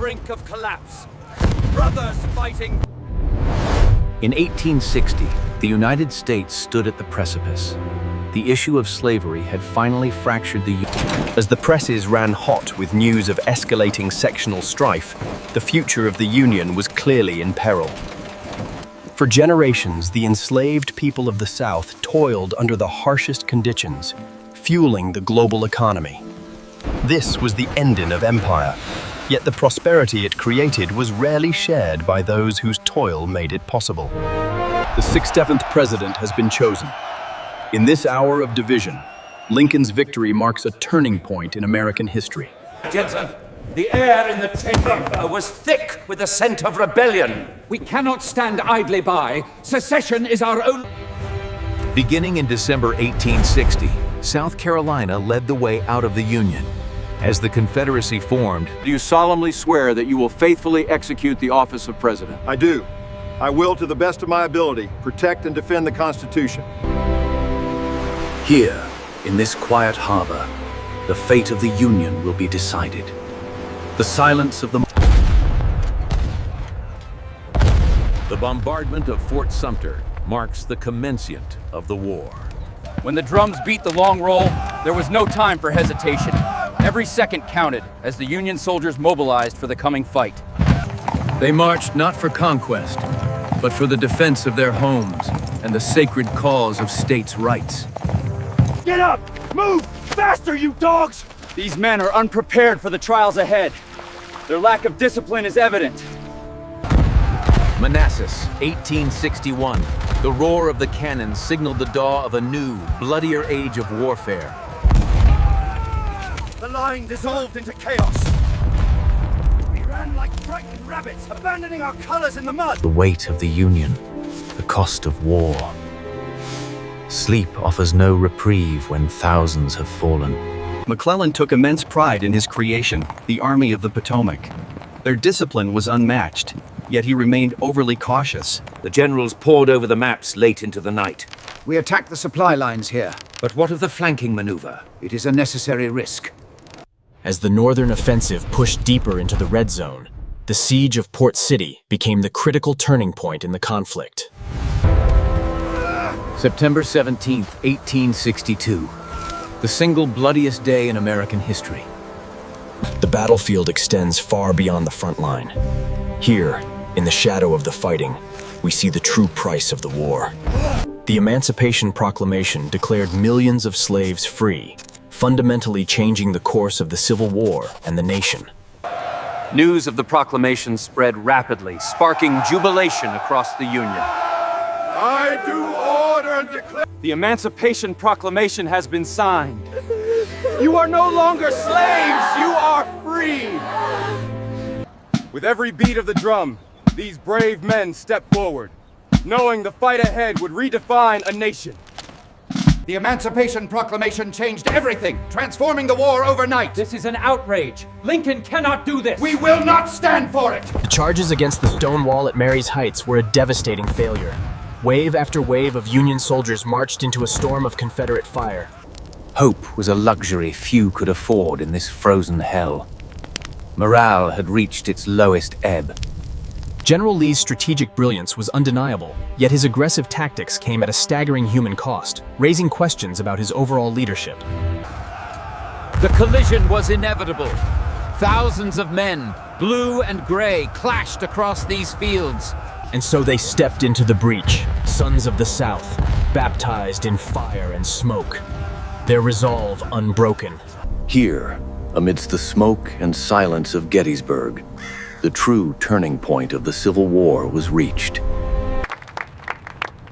brink of collapse. Brothers fighting. In 1860, the United States stood at the precipice. The issue of slavery had finally fractured the Union. As the presses ran hot with news of escalating sectional strife, the future of the Union was clearly in peril. For generations, the enslaved people of the South toiled under the harshest conditions, fueling the global economy. This was the ending of empire, yet the prosperity it created was rarely shared by those whose toil made it possible. The 67th president has been chosen. In this hour of division, Lincoln's victory marks a turning point in American history. Jensen, the air in the chamber was thick with the scent of rebellion. We cannot stand idly by. Secession is our own. Beginning in December 1860, South Carolina led the way out of the Union. As the Confederacy formed, Do you solemnly swear that you will faithfully execute the office of President? I do. I will, to the best of my ability, protect and defend the Constitution. here, in this quiet harbor, the fate of the Union will be decided. The silence of the bombardment of Fort Sumter marks the commencement of the war. When the drums beat the long roll, there was no time for hesitation. Every second counted as the Union soldiers mobilized for the coming fight. They marched not for conquest, but for the defense of their homes and the sacred cause of states' rights. Get up! Move! Faster, you dogs! These men are unprepared for the trials ahead. Their lack of discipline is evident. Manassas, 1861. The roar of the cannon signaled the dawn of a new, bloodier age of warfare. The line dissolved into chaos. We ran like frightened rabbits, abandoning our colors in the mud. The weight of the Union, the cost of war. Sleep offers no reprieve when thousands have fallen. McClellan took immense pride in his creation, the Army of the Potomac. Their discipline was unmatched, yet he remained overly cautious. The generals pored over the maps late into the night. We attacked the supply lines here. But what of the flanking maneuver? It is a necessary risk. As the Northern offensive pushed deeper into the red zone, the siege of Port City became the critical turning point in the conflict. September 17th, 1862. The single bloodiest day in American history. The battlefield extends far beyond the front line. Here, in the shadow of the fighting, we see the true price of the war. The Emancipation Proclamation declared millions of slaves free, fundamentally changing the course of the Civil War and the nation. News of the proclamation spread rapidly, sparking jubilation across the Union. I do order and declare. The Emancipation Proclamation has been signed. You are no longer slaves, you are free! With every beat of the drum, these brave men stepped forward, knowing the fight ahead would redefine a nation. The Emancipation Proclamation changed everything, transforming the war overnight. This is an outrage. Lincoln cannot do this. We will not stand for it. The charges against the stone wall at Mary's Heights were a devastating failure. Wave after wave of Union soldiers marched into a storm of Confederate fire. Hope was a luxury few could afford in this frozen hell. Morale had reached its lowest ebb. General Lee's strategic brilliance was undeniable, yet his aggressive tactics came at a staggering human cost, raising questions about his overall leadership. The collision was inevitable. Thousands of men, blue and gray, clashed across these fields. And so they stepped into the breach, sons of the South, baptized in fire and smoke, their resolve unbroken. Here, amidst the smoke and silence of Gettysburg, the true turning point of the Civil War was reached.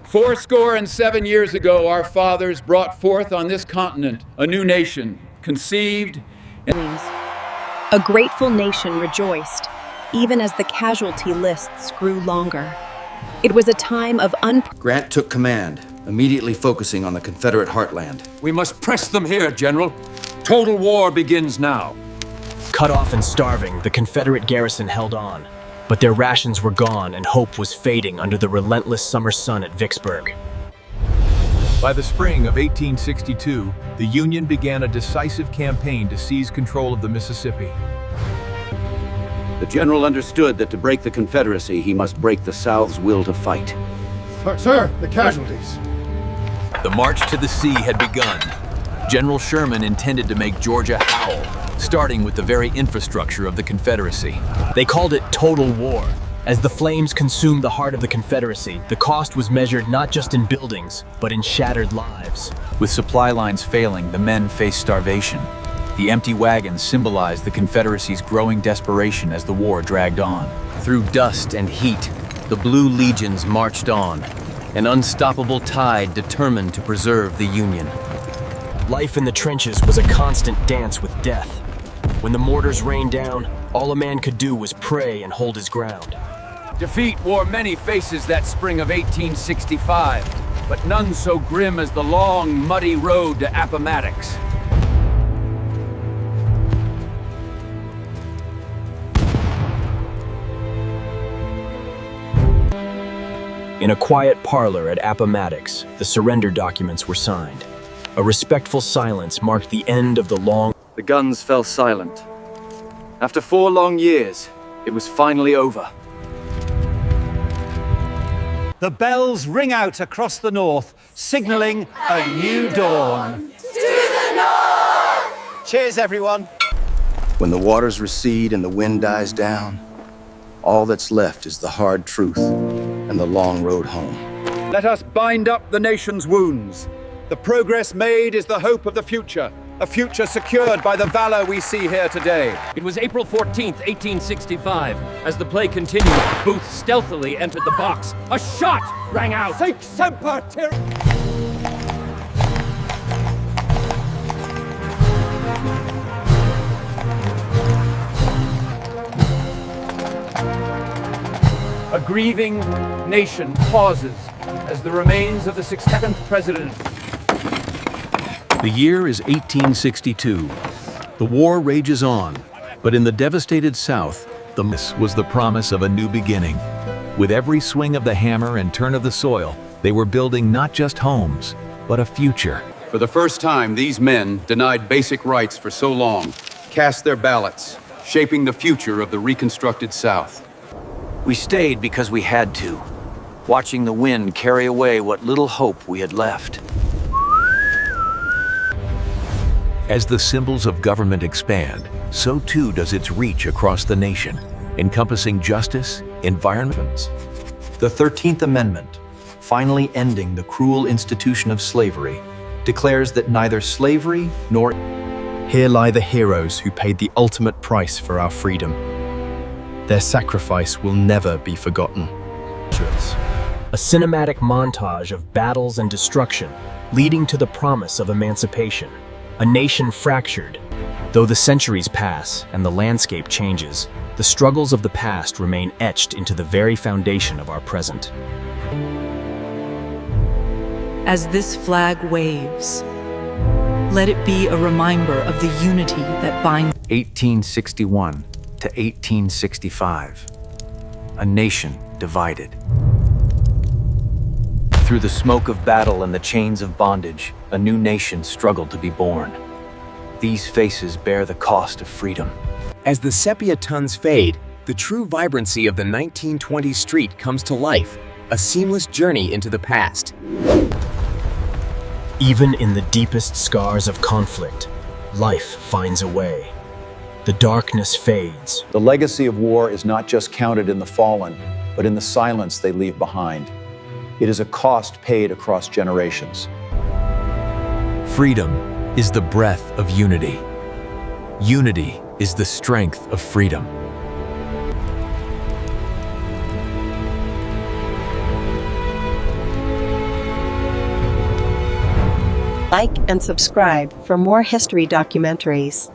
7 years ago, our fathers brought forth on this continent a new nation, conceived and... A grateful nation rejoiced, even as the casualty lists grew longer. It was a time of Grant took command, immediately focusing on the Confederate heartland. We must press them here, General. Total war begins now. Cut off and starving, the Confederate garrison held on. But their rations were gone and hope was fading under the relentless summer sun at Vicksburg. By the spring of 1862, the Union began a decisive campaign to seize control of the Mississippi. The general understood that to break the Confederacy, he must break the South's will to fight. Sir, the casualties. The march to the sea had begun. General Sherman intended to make Georgia howl, starting with the very infrastructure of the Confederacy. They called it total war. As the flames consumed the heart of the Confederacy, the cost was measured not just in buildings, but in shattered lives. With supply lines failing, the men faced starvation. The empty wagons symbolized the Confederacy's growing desperation as the war dragged on. Through dust and heat, the Blue Legions marched on, an unstoppable tide determined to preserve the Union. Life in the trenches was a constant dance with death. When the mortars rained down, all a man could do was pray and hold his ground. Defeat wore many faces that spring of 1865, but none so grim as the long, muddy road to Appomattox. In a quiet parlor at Appomattox, the surrender documents were signed. A respectful silence marked the end of the long... The guns fell silent. After 4 long years, it was finally over. The bells ring out across the north, signaling a new dawn. To the north! Cheers, everyone. When the waters recede and the wind dies down, all that's left is the hard truth and the long road home. Let us bind up the nation's wounds. The progress made is the hope of the future, a future secured by the valor we see here today. It was April 14th, 1865. As the play continued, Booth stealthily entered the box. A shot rang out. Sic semper tyrannis! A grieving nation pauses as the remains of the 67th president. The year is 1862. The war rages on, but in the devastated South, this was the promise of a new beginning. With every swing of the hammer and turn of the soil, they were building not just homes, but a future. For the first time, these men, denied basic rights for so long, cast their ballots, shaping the future of the reconstructed South. We stayed because we had to, watching the wind carry away what little hope we had left. As the symbols of government expand, so too does its reach across the nation, encompassing justice, environment. The 13th Amendment, finally ending the cruel institution of slavery, declares that neither slavery nor... Here lie the heroes who paid the ultimate price for our freedom. Their sacrifice will never be forgotten. A cinematic montage of battles and destruction, leading to the promise of emancipation. A nation fractured. Though the centuries pass and the landscape changes, the struggles of the past remain etched into the very foundation of our present. As this flag waves, let it be a reminder of the unity that binds 1861 to 1865. A nation divided. Through the smoke of battle and the chains of bondage, a new nation struggled to be born. These faces bear the cost of freedom. As the sepia tones fade, the true vibrancy of the 1920s street comes to life, a seamless journey into the past. Even in the deepest scars of conflict, life finds a way. The darkness fades. The legacy of war is not just counted in the fallen, but in the silence they leave behind. It is a cost paid across generations. Freedom is the breath of unity. Unity is the strength of freedom. Like and subscribe for more history documentaries.